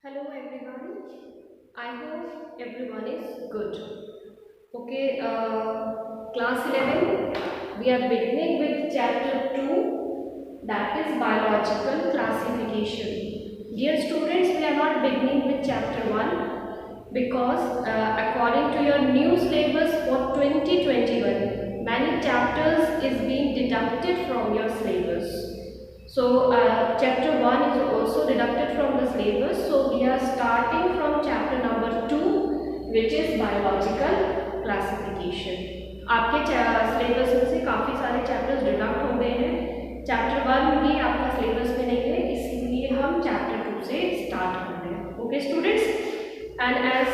Hello everyone. I hope everyone is good. Okay, class 11. We are beginning with chapter 2, that is biological classification. Dear students, we are not beginning with chapter 1 because according to your new syllabus for 2021, many chapters is being deducted from your syllabus. So chapter 1 is also deducted from the syllabus. So we are starting from chapter number 2, which is biological classification. आपके syllabus में से काफ़ी सारे chapters deduct हो गए हैं. Chapter 1 भी आपका सिलेबस में नहीं है, इसीलिए हम चैप्टर 2 से स्टार्ट कर रहे हैं. Okay students, and as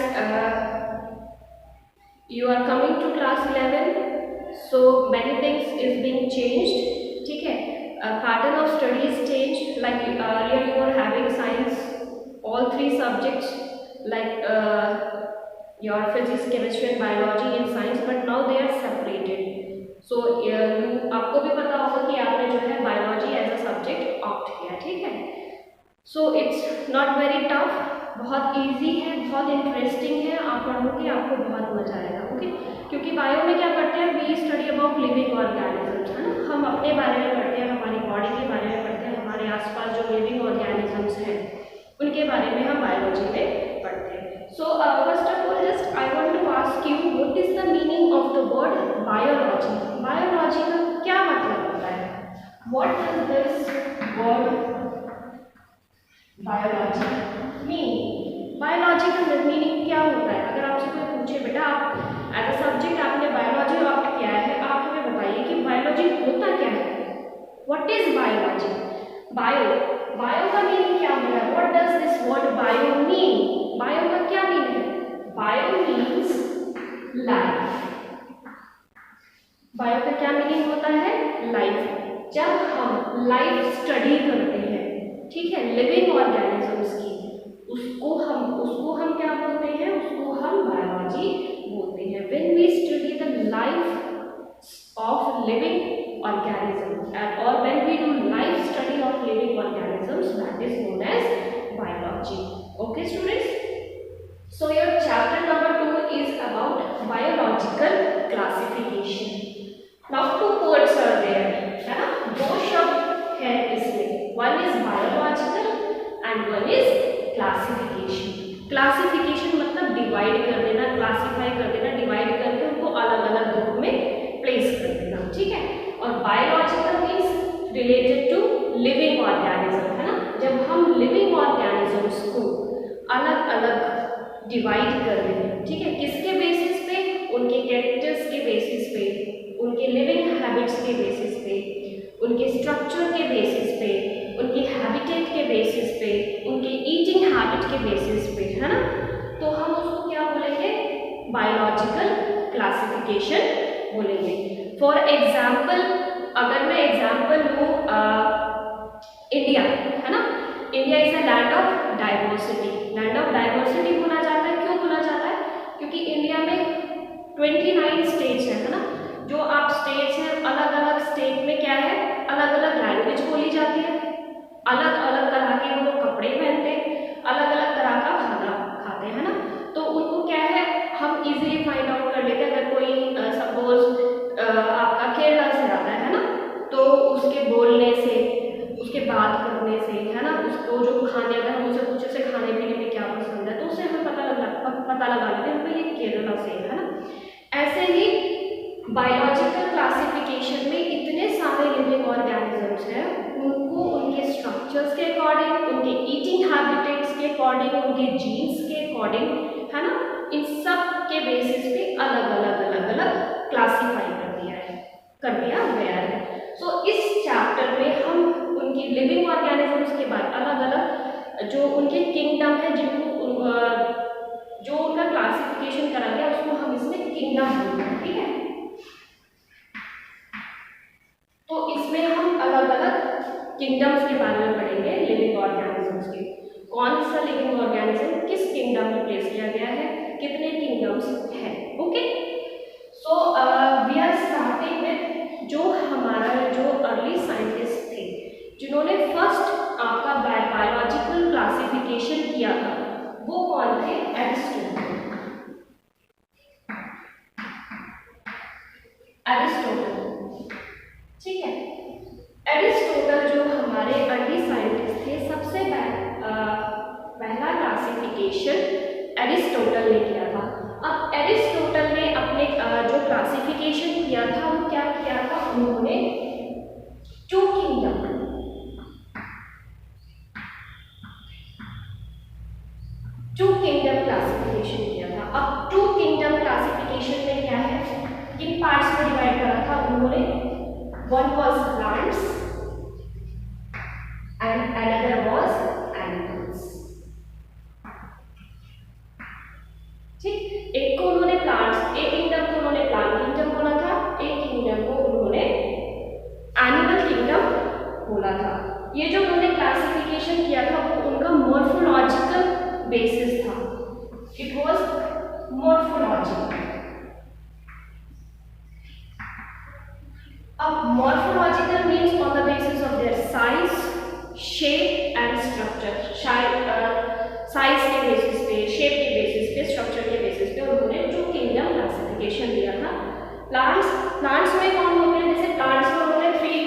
you are coming to class 11, so many things is being changed. ठीक है, pattern of studies changed. Like earlier you were having science, all three subjects like your physics, chemistry and biology in science, but now they are separated. So आपको भी पता होगा कि आपने जो है biology as a subject opt किया. ठीक है, so it's not very tough, बहुत इजी है, बहुत इंटरेस्टिंग है. आप पढ़ोगे आपको बहुत मजा आएगा. ओके, क्योंकि बायो में क्या करते हैं, we study about living organisms, है ना. हम अपने बारे में पढ़ते हैं, हमारी बॉडी के बारे में पढ़ते हैं, हमारे आसपास जो लिविंग ऑर्गेनिजम्स हैं उनके बारे में हम बायोलॉजी में पढ़ते हैं. So first of all just I want to ask you, what is the meaning of the word biology. Biology का क्या मतलब होता है? What does this word biology mean? Biology का मीनिंग क्या होता है? अगर आपसे कोई पूछे बेटा आप एज अ सब्जेक्ट आपने बायोलॉजी ऑप्ट किया है, आप हमें बताइए कि बायोलॉजी होता क्या है. What is biology? बायो का मीनिंग क्या होता है? What does this word bio mean? Bio का क्या मीनिंग है? Bio means life. बायो का क्या मीनिंग होता है? लाइफ. जब हम लाइफ स्टडी करते हैं, ठीक है, लिविंग ऑर्गेनिजम्स की, उसको हम क्या बोलते हैं? उसको हम बायोलॉजी बोलते हैं. When we study the life of living organisms और when we do life study of living organisms, that is known as biology. Okay students, so your chapter number 2 is about biological classification. Now two words are there, है ना. दो शब्द है इसमें, one is biological and one is classification. classification मतलब divide कर देना, classify कर देना, डिवाइड करके उनको अलग अलग ग्रुप में प्लेस कर देना. ठीक है, और biological means related to living organism, है ना. जब हम लिविंग ऑर्गेनिजम्स को अलग अलग डिवाइड कर देंगे, ठीक है, किसके बेसिस पे? उनके कैरेक्टर्स के बेसिस पे, उनके लिविंग हैबिट्स के बेसिस पे, उनके स्ट्रक्चर के बेसिस पे, उनके हैबिटेट के बेसिस पे, उनके ईटिंग हैबिट के बेसिस पे, है ना. तो हम उसको क्या बोलेंगे? बायोलॉजिकल क्लासिफिकेशन बोलेंगे. फॉर एग्जाम्पल, अगर मैं एग्जाम्पल लूँ इंडिया, है ना. India is a land of diversity. Land of diversity बोला जाता है. क्यों बोला जाता है? क्योंकि इंडिया में 29 स्टेट्स हैं, है ना. जो आप स्टेट्स हैं, अलग अलग स्टेट में क्या है, अलग अलग लैंग्वेज बोली जाती है, अलग अलग तरह के वो कपड़े पहनते हैं, अलग अलग तरह का खाना खाते हैं, है ना. तो उनको क्या है, हम इजीली फाइंड आउट कर लेते हैं. अगर कोई सपोज आपका केरला से आता है ना, तो उसके बोलने से, उसके बात करने से, है ना, उसको जो खाने, अगर हम उसे पूछे से खाने पीने में क्या पसंद है, तो उससे हमें पता लगा लेते हैं भाई ये केरला से है ना. ऐसे ही बायोलॉजिकल क्लासिफिकेशन में इतने सारे लिविंग ऑर्गेनिजम्स हैं, उनको उनके स्ट्रक्चर्स के अकॉर्डिंग, उनके ईटिंग हैबिटेट्स के अकॉर्डिंग, उनके जीन्स के अकॉर्डिंग, है ना, इन सब के बेसिस पे अलग अलग क्लासीफाई कर दिया गया है. सो इस चैप्टर में हम उनकी लिविंग ऑर्गेनिजम्स के बाद अलग अलग जो उनके किंगडम है, जिनको जो उनका क्लासिफिकेशन करा गया, उसको हम इसमें किंगडम बोलते हैं. ठीक है, तो इसमें हम अलग अलग किंगडम्स के बारे में पढ़ेंगे. लिविंग ऑर्गेनिजम्स के, कौन सा लिविंग ऑर्गेनिज्म किस किंगडम में प्लेस किया गया है, कितने किंगडम्स हैं. Okay, so we are starting with जो हमारा जो अर्ली साइंटिस्ट थे, जिन्होंने फर्स्ट आपका बायोलॉजिकल क्लासिफिकेशन क्लासिफिकेशन किया था वो कौन थे? एरिस्टोटल। ठीक है, एरिस्टोटल जो हमारे अर्ली साइंटिस्ट थे, सबसे पहला क्लासिफिकेशन एरिस्टोटल ने किया था। अब एरिस्टोटल ने अपने जो क्लासिफिकेशन किया था वो क्या किया था? उन्होंने टू किंगडम क्लासिफिकेशन किया था। अब टू किंगडम क्लासिफिकेशन में क्या है, किन पार्ट्स में डिवाइड करा था उन्होंने? One was plants and another was animals. ठीक, एक को उन्होंने प्लांट्स, एक किंगडम को उन्होंने प्लांट किंगडम बोला था, एक किंगडम को उन्होंने एनिमल किंगडम बोला था। ये जो उन्होंने क्लासिफिकेशन किया था वो उनका मॉर्फोलॉजिकल बेसिस था। It was morphological. अब morphological means on the basis of their size, shape and structure. Size के बेसिस पे, शेप के बेसिस पे, स्ट्रक्चर के बेसिस पे उन्होंने टू किंगडम क्लासिफिकेशन दिया था। प्लांट्स में कौन होते हैं? जैसे प्लांट्स में उन्होंने 3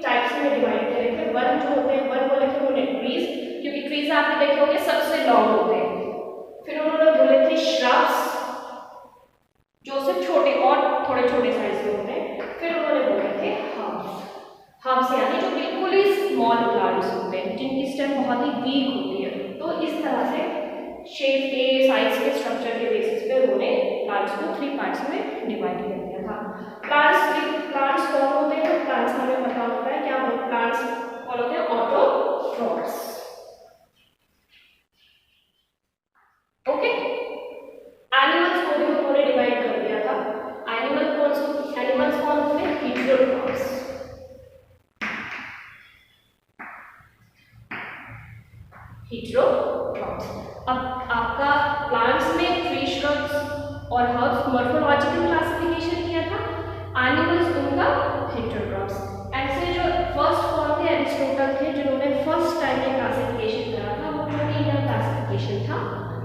टाइप्स में डिवाइड करे थे। वन जो होते हैं, वन बोले थे उन्होंने ट्रीज, क्योंकि ट्रीज आपने देखे होंगे सबसे लॉन्ग होते हैं। फिर उन्होंने बोले थे श्रब्स, जो सिर्फ छोटे और थोड़े छोटे साइज के होते हैं। फिर उन्होंने बोले थे हर्ब्स यानी जो बिल्कुल ही स्मॉल प्लांट्स होते हैं, जिनकी स्टेम बहुत ही वीक होती है। तो इस तरह से शेप के, साइज के, स्ट्रक्चर के बेसिस पे उन्होंने प्लांट्स को 3 पार्ट्स में डिवाइड कर दिया था। प्लांट्स कौन होते हैं? प्लांट्स हमें पता होता है क्या होते हैं? प्लांट्स कौन होते हैं? ऑटोट्रॉफ्स। ओके, एनिमल्स को भी उन्होंने डिवाइड कर दिया था। एनिमल्स कौन होते हैं? हेटेरोट्रॉफ्स। अब आपका प्लांट्स में ट्री, श्रब्स और हर्ब्स मॉर्फोलॉजिकल क्लासिफिकेशन किया था, एनिमल्स उनका हेटेरोट्रॉफ्स। ऐसे जो फर्स्ट कौन थे? एरिस्टोटल थे, जिन्होंने फर्स्ट टाइम ये क्लासिफिकेशन करा था। वो टू किंगडम क्लासिफिकेशन था,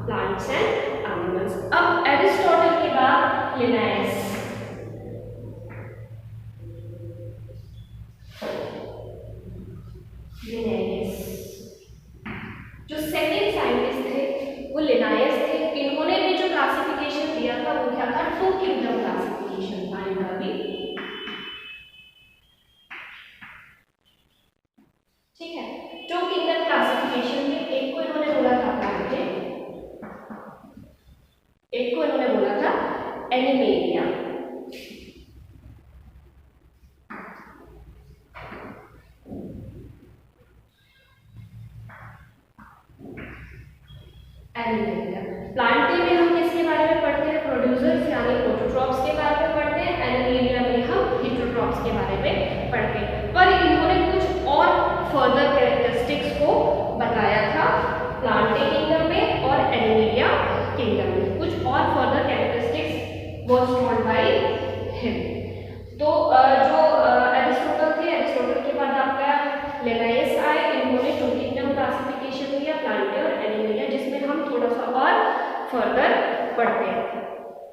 प्लांट्स एंड एनिमल्स। अब एरिस्टोटल के बाद लिनायस। जो सेकेंड साइंटिस्ट थे वो लिनायस थे। इन्होंने भी जो क्लासिफिकेशन दिया था वो क्या था? टू किंगडम क्लासिफिकेशन था इनका भी। ठीक है, टू किंगडम क्लासिफिकेशन में एक को इन्होंने बोला था प्लांटे, एक को इन्होंने बोला था एनिमेलिया। प्लांटे में हम किसके बारे में पढ़ते हैं? प्रोड्यूसर्स यानी ऑटोट्रॉफ्स के बारे में पढ़ते हैं। एनिमेलिया में हम हेटेरोट्रॉफ्स के बारे में पढ़ते हैं। पर इन्होंने कुछ और फर्दर कैरेक्टरिस्टिक्स को बताया था प्लांटे किंगडम में और एनिमेलिया किंगडम में। कुछ और further characteristics was told by him. तो जो एरिस्टोटल थे, एरिस्टोटल के बाद आपका लिनायस आए। इन्होंने टू किंगडम क्लासिफिकेशन दिया, प्लांटे और एनिमेलिया, जिसमें हम थोड़ा सा और फर्दर पढ़ते हैं।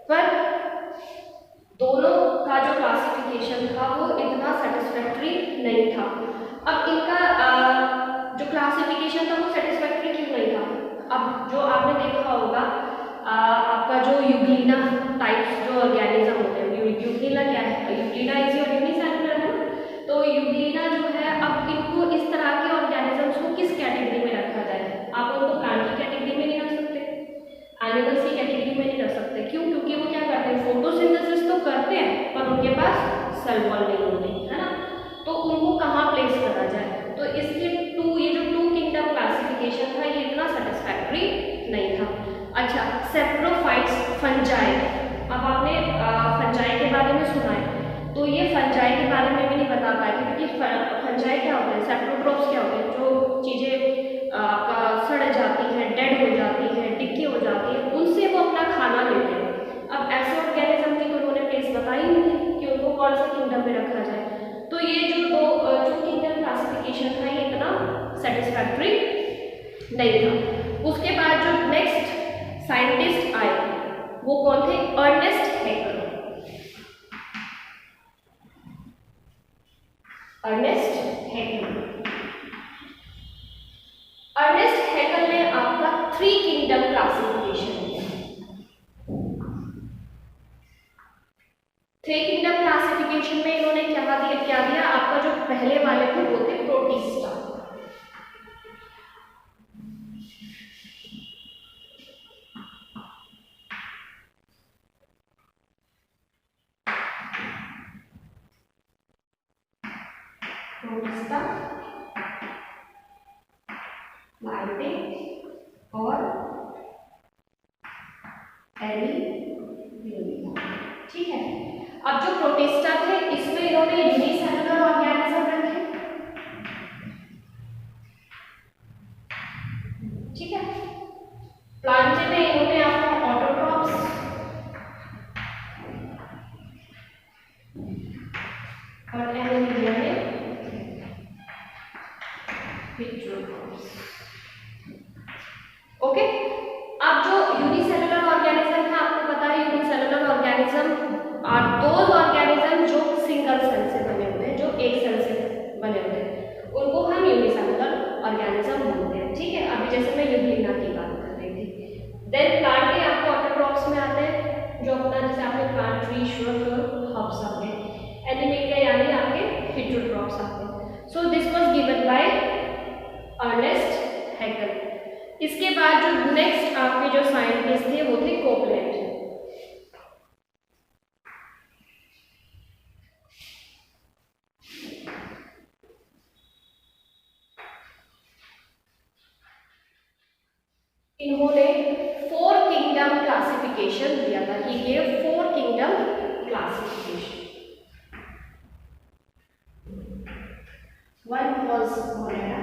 पर दोनों का जो क्लासिफिकेशन था वो इतना सेटिस्फैक्टरी नहीं था। अब इनका जो क्लासिफिकेशन था वो सेटिस्फैक्टरी क्यों नहीं था? अब जो आपने देखा होगा आपका जो यूग्लिना टाइप्स जो ऑर्गेनिज्म होते हैं, यूग्लिना क्या है? यूग्लिना इज योर यूनिसेलुलर है। तो यूग्लिना जो है, अब इनको इस तरह के ऑर्गेनिजम्स को किस कैटेगरी में रखा जाए? आप उनको प्लांट की कैटेगरी में नहीं रख सकते, एनिमल्स की कैटेगरी में नहीं रख सकते। क्यों? क्योंकि वो क्या करते हैं? फोटोसिंथेसिस तो करते हैं पर उनके पास सेल वॉल नहीं होती है ना। तो उनको कहाँ प्लेस करा जाए? तो इसलिए ये जो टू किंगडम क्लासिफिकेशन था ये इतना सेटिस्फैक्टरी नहीं था। अच्छा, सेप्रोफाइट्स, फंजाई। अब आपने फंजाई के बारे में सुना है, तो ये फंजाई के बारे में भी नहीं बता पाए थे, क्योंकि फंजाई क्या होते हैं? सेप्रोट्रॉप्स क्या होते हैं? जो चीज़ें आपका सड़ जाती हैं, डेड हो जाती हैं, डिक्की हो जाती है, उनसे वो अपना खाना लेते हैं। अब ऐसे ऑर्गेनिज्म की तो उन्होंने प्लेस बताई नहीं थी कि उनको कौन सा किंगडम में रखा जाए। तो ये जो किंगडम क्लासिफिकेशन था ये इतना सेटिस्फैक्टरी नहीं था। उसके बाद जो नेक्स्ट साइंटिस्ट आए वो कौन थे? Ernest Haeckel. Ernest Haeckel. Ernest Haeckel ने आपका 3 किंगडम क्लासिफिकेशन दिया। 3 किंगडम क्लासिफिकेशन में इन्होंने क्या दिया? आपका जो पहले वाले थे वो थे प्रोटिस्टा। प्रोटिस्टा, प्लांटे और एनिमेलिया। ठीक है। अब जो प्रोटिस्टा थे इसमें इन्होंने यूनिसेलुलर ऑर्गेनिज्म रखे। ठीक है। प्लांटे में इन्होंने आपको ऑटोट्रॉप्स और एनिमेलिया में हेटेरोट्रॉप्स। ओके। अब जो यूनिसेलुलर ऑर्गेनिज्म है आपको पता है unicellular organism are those organism जो सिंगल सेल से बने होते हैं, जो एक सेल से बने होते हैं, उनको हम यूनिसेलुलर ऑर्गेनिज्म बोलते हैं। ठीक है। अभी जैसे मैं यूग्लिना की बात कर रही थी। देन प्लांटे आपको ऑटोट्रॉप्स में आते हैं, जो अपना जैसे आपके प्लांट ट्री, श्रूब, हर्ब्स आते हैं। एनिमेलिया यानी आपके हेटेरोट्रॉप्स आते हैं। So this was given by Ernest Haeckel. इसके बाद जो नेक्स्ट आपके जो साइंटिस्ट थे वो थे कोपलैंड। इन्होंने 4 किंगडम क्लासिफिकेशन दिया था। ही gave 4 kingdom classification. One was Monera,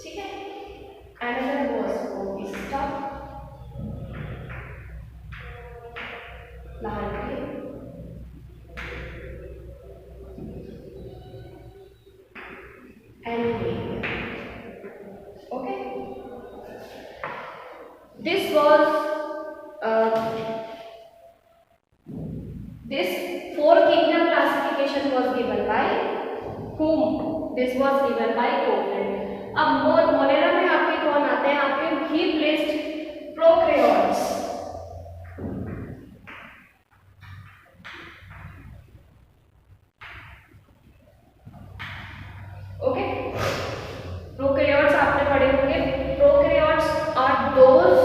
ठीक है, another was protista, Plantae, animalia. Okay, this was this 4 kingdom classification was given by whom? This was given by Copeland. अब मोनेरा में आपके कौन आते हैं? आपके he placed prokaryotes. Okay, prokaryotes आपने पढ़े होंगे। प्रोकैरियोट्स आर दोज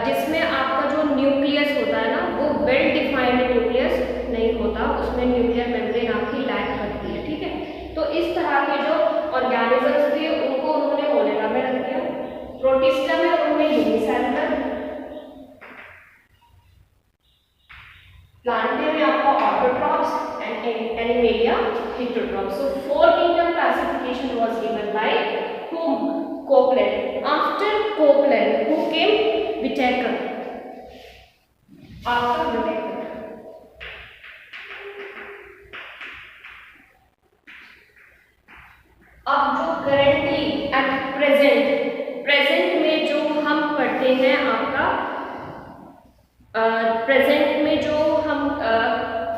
जिसमें आपका जो न्यूक्लियस होता है ना वो वेल डिफाइंड न्यूक्लियस नहीं होता, उसमें न्यूक्लियर मेम्ब्रेन आपकी लैक करती है। ठीक है। तो इस तरह के जो ऑर्गेनिजम्स थे उनको उन्होंने मोनेरा में रख दिया। प्रोटिस्टा में उन्होंने यूनिसेलुलर, प्लांटे में आपका autotrophs and Animalia heterotrophs. So 4 kingdom classification was given bye whom? Copeland. After Copeland, who came? Whittaker. After Whittaker. अब जो करेंटली एट प्रेजेंट में जो हम पढ़ते हैं आपका प्रेजेंट में जो हम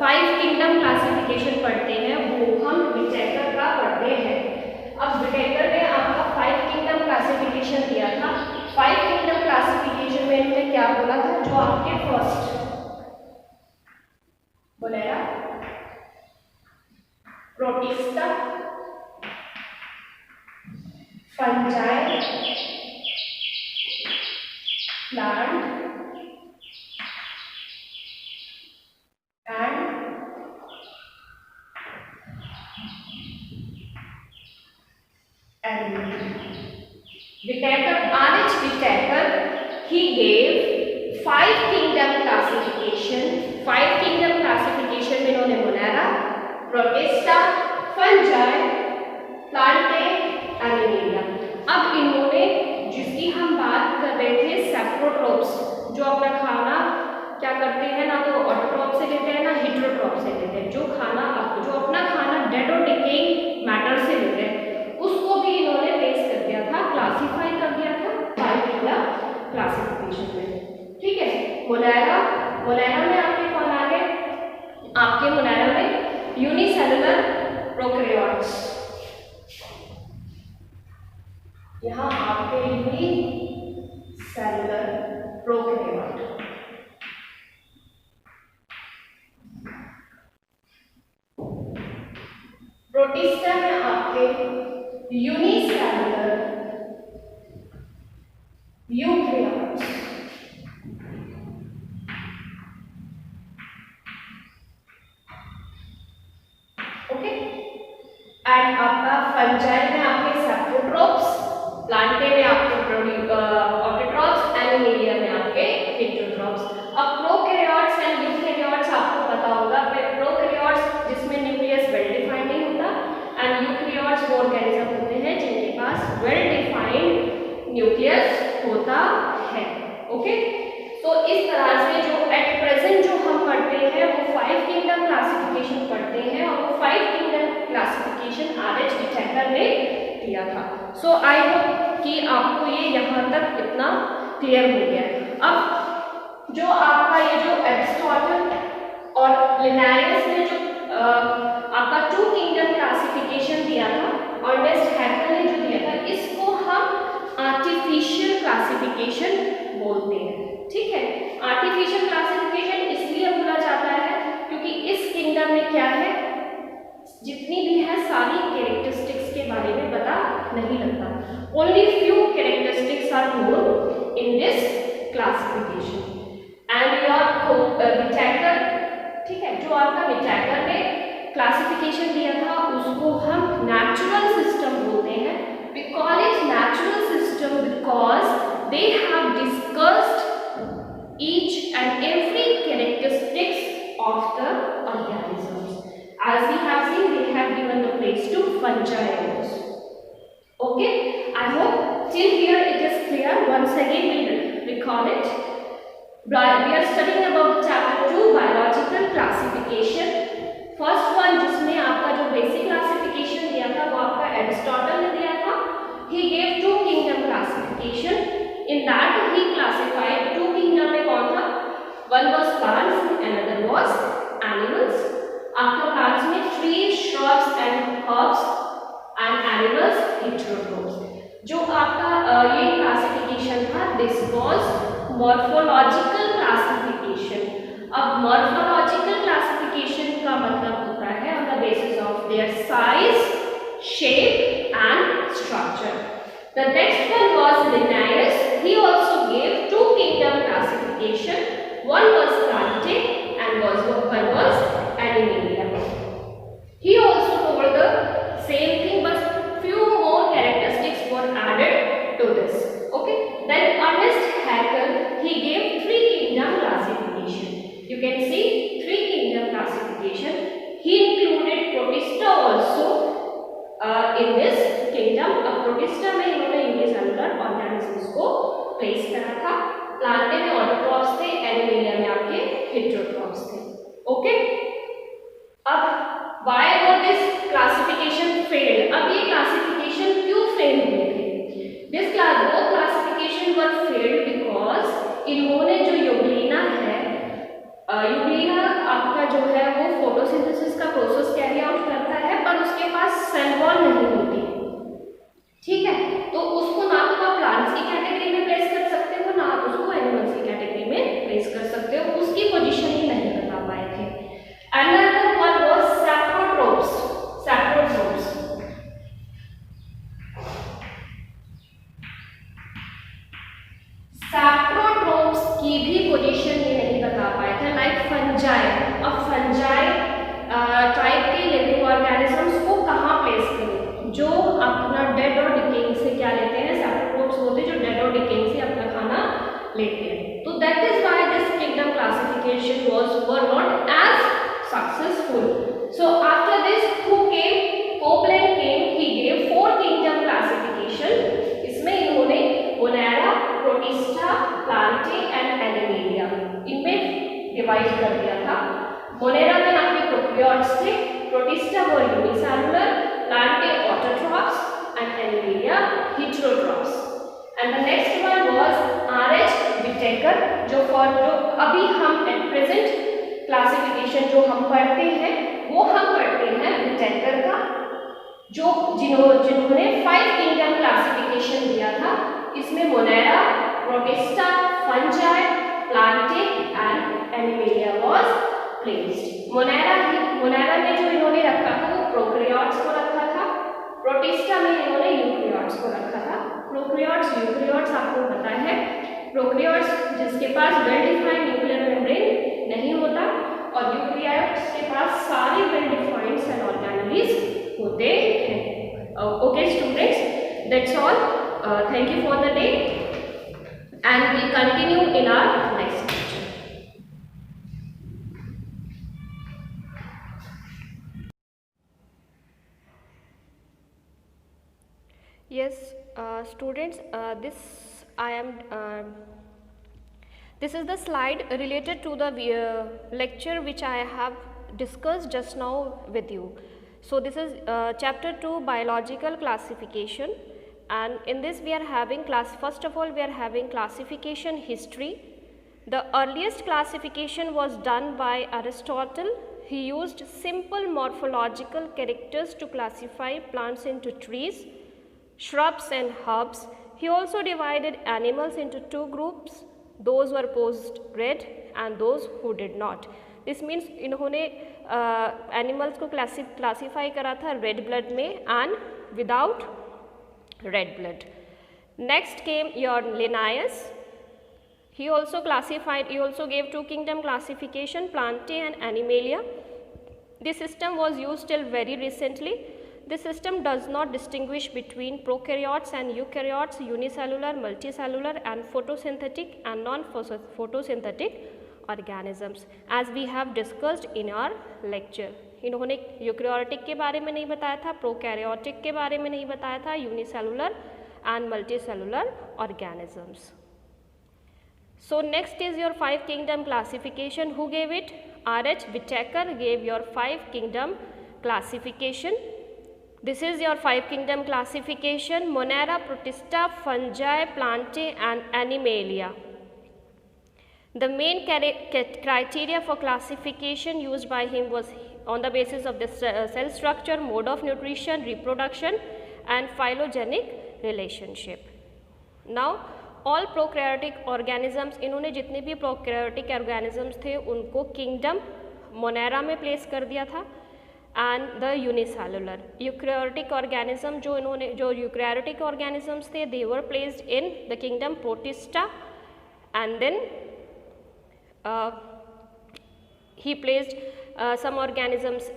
5 किंगडम क्लासिफिकेशन पढ़ते हैं वो हम व्हिटेकर का पढ़ते हैं। अब व्हिटेकर ने आपका 5 किंगडम क्लासिफिकेशन दिया था। 5 किंगडम क्लासिफिकेशन में इन्होंने क्या बोला था? जो आपके first Monera, protista, fungi, plant and Whittaker, R.H. Whittaker, he gave 5 kingdom classification. 5 kingdom classification में इन्होंने Monera, protista, fungi, Plantae, animalia. अब इन्होंने जिसकी हम बात कर रहे थे सेप्रोट्रोप्स, जो अपना खाना क्या करते हैं ना तो ऑटोट्रॉप से लेते हैं ना हेटेरोट्रॉप से लेते हैं, जो अपना खाना डेड और डिकेइंग मैटर से लेते हैं, उसको भी इन्होंने प्लेस कर दिया मोनेरा में आपके कौन आ गए? आपके मोनेरा में यूनिसेलुलर प्रोकैरियोट्स, यहाँ आपके यूनिसेलुलर प्रोकैरियोट। प्रोटिस्टा में आपके यूनिसेलुलर यूकैरियोट्स। ओके, एंड आपका फंजाई में आपके सैप्रोट्रोप्स, प्लांटे में आपके ऑटोट्रोप्स, एनिमेलिया में आपके हेटेरोट्रोप्स। अब प्रोकैरियोट्स एंड यूकैरियोट्स आपको पता होगा। प्रोकैरियोट्स जिसमें न्यूक्लियस वेल डिफाइंड नहीं होता, एंड यूकैरियोट्स वो ऑर्गेनिज्म होते हैं जिनके पास वेल डिफाइंड न्यूक्लियस होता है। ओके, तो इस तरह से जो एट प्रेजेंट जो हम पढ़ते हैं वो 5 किंगडम क्लासिफिकेशन पढ़ते हैं, और वो 5 किंगडम क्लासिफिकेशन आर.एच. विटैकर ने दिया था। सो आई होप कि आपको ये यहाँ तक इतना क्लियर हो गया है। अब जो आपका ये जो एरिस्टोटल और लिनायस ने जो आपका 2 किंगडम क्लासिफिकेशन दिया था, और अर्नेस्ट हैकर ने जो दिया था, इसको हम आर्टिफिशियल क्लासिफिकेशन बोलते हैं। ठीक है, आर्टिफिशियल क्लासिफिकेशन इसलिए बोला जाता है क्योंकि इस किंगडम में क्या है, जितनी भी है सारी कैरेक्टरिस्टिक्स के बारे में पता नहीं लगता। Only few characteristics are known in this classification. And your Whittaker, ठीक है, जो आपका विटैकर ने क्लासिफिकेशन दिया था उसको हम नेचुरल सिस्टम बोलते हैं। We call it natural system because they have discussed each and every characteristics of the organisms. As we have seen, they have given the place to fungi also. Okay, I hope till here it is clear. Once again we will recall it. We are studying about chapter 2 biological classification. First one जिसमें आपका जो basic classification दिया था वो आपका Aristotle ने दिया था. He gave 2 kingdom classification. In that he classified 2 kingdom में कौन था? One was plants, another was animals. After plants में trees, shrubs and herbs, and animals heterotrophs. जो आपका ये classification था, this was morphological classification. अब morphological classification का मतलब होता है on the basis of their size, shape and structure. The next one was Linnaeus. He also gave 2 kingdom classification. One was Plantae and one was Animalia. He also told the same thing, but few more characteristics were added to this. Okay. Then Ernest Haeckel, he gave 3 kingdom classification. You can see 3 kingdom classification. He included Protista also in this kingdom. अब protista में इन्होंने unicellular organisms को place करा था, Plantae में autotrophs थे, animalia में आपके हेटेरोट्रॉप्स थे। ओके, अब why was this classification failed? अब ये क्लासिफिकेशन क्यों फेल हुए थे? This classification were failed because इन्होंने जो यूग्लिना है, यूग्लिना आपका जो है वो फोटोसिंथेसिस का प्रोसेस कैरी आउट करता है, पर उसके पास सेल वॉल नहीं होती। ठीक है, तो उसको ना तो आप प्लांट्स की कैटेगरी में प्लेस कर सकते हो, ना आप उसको एनिमल्स की कैटेगरी में प्लेस कर सकते हो, उसकी पोजीशन ही नहीं बता पाए थे। Another one was saprotrophs. Saprotrophs. Saprotrophs की भी पोजीशन ये नहीं बता पाए थे, लाइक फंजाई। अब फंजाई टाइप के लिविंग ऑर्गेनिजम्स को कहाँ प्लेस करें? जो अपना डेड और डिकेइंग से क्या लेते हैं, सैप्रोट्रोप्स होते हैं जो डेड और डिकेइंग से अपना खाना लेते हैं। तो that is why this kingdom classification were not as successful. So after this who came? Copeland came. He gave 4 kingdom classification. इसमें इन्होंने Monera, Protista, Plantae and Animalia इनमें डिवाइड कर दिया था. मोनेरा में आपके प्रोकैरियोट्स थे, Protista were unicellular, Plantae autotrophs and Animalia heterotrophs. And the next one was R H. Whittaker, जो अभी हम एट प्रेजेंट क्लासिफिकेशन जो हम पढ़ते हैं वो हम पढ़ते हैं विटेकर का, जो जिन्होंने 5 किंगडम क्लासिफिकेशन दिया था। इसमें Monera, protista, fungi, Plantae and animalia was placed. Monera में जो इन्होंने रखा था वो प्रोकैरियोट्स को रखा था, प्रोटिस्टा में इन्होंने यूकैरियोट्स को रखा था। प्रोकैरियोट्स यूकैरियोट्स आपको पता है, प्रोकैरियोट्स जिसके पास वेल डिफाइंड न्यूक्लियर मेम्ब्रेन नहीं होता, और यूकैरियोट्स के पास सारे वेल डिफाइंड सेल ऑर्गेनेल्स होते हैं। Okay students, that's all, thank you for the day and we continue in our next lecture. Yes, students, this is the slide related to the lecture which I have discussed just now with you. So this is chapter 2, biological classification, and in this we are having first of all we are having classification history. The earliest classification was done by Aristotle. He used simple morphological characters to classify plants into trees, shrubs and herbs. He also divided animals into 2 groups, those were post red and those who did not. This means इन्होंने animals को classify करा था red blood में and without red blood. Next came your Linnaeus. He also gave 2 kingdom classification, Plantae and Animalia. This system was used till very recently. This system does not distinguish between prokaryotes and eukaryotes, unicellular, multicellular and photosynthetic and non-photosynthetic organisms, as we have discussed in our lecture. इन्होंने eukaryotic के बारे में नहीं बताया था, prokaryotic के बारे में नहीं बताया था, unicellular and multicellular organisms. So next is your 5 kingdom classification. Who gave it? R.H. Whitaker gave your 5 kingdom classification. This is your 5 kingdom classification: Monera, Protista, Fungi, Plantae and Animalia. The main criteria for classification used by him was on the basis of the cell structure, mode of nutrition, reproduction and phylogenetic relationship. Now all prokaryotic organisms, इन्होंने जितने भी prokaryotic organisms थे उनको kingdom Monera में place कर दिया था, and the unicellular. Eukaryotic organism जो eukaryotic organisms थे, they were placed in the kingdom Protista, and then he placed some organisms,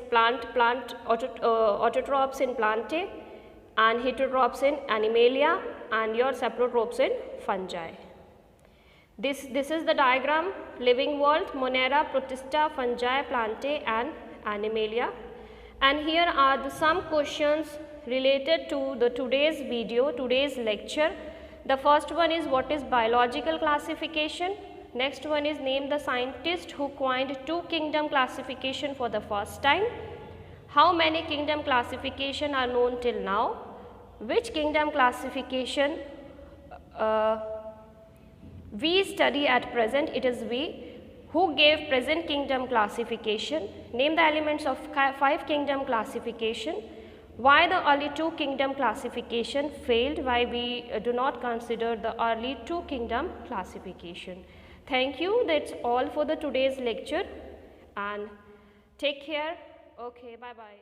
autotrophs in Plantae and heterotrophs in Animalia and your saprotrophs in Fungi. This is the diagram: living world, Monera, Protista, Fungi, Plantae and Animalia. And here are some questions related to the today's video, today's lecture. The first one is, what is biological classification? Next one is, name the scientist who coined 2 kingdom classification for the first time. How many kingdom classification are known till now? Which kingdom classification we study at present? It is we. Who gave present kingdom classification? Name the elements of 5 kingdom classification. Why the early 2 kingdom classification failed? Why we do not consider the early 2 kingdom classification? Thank you. That's all for the today's lecture, and take care. Okay, bye bye.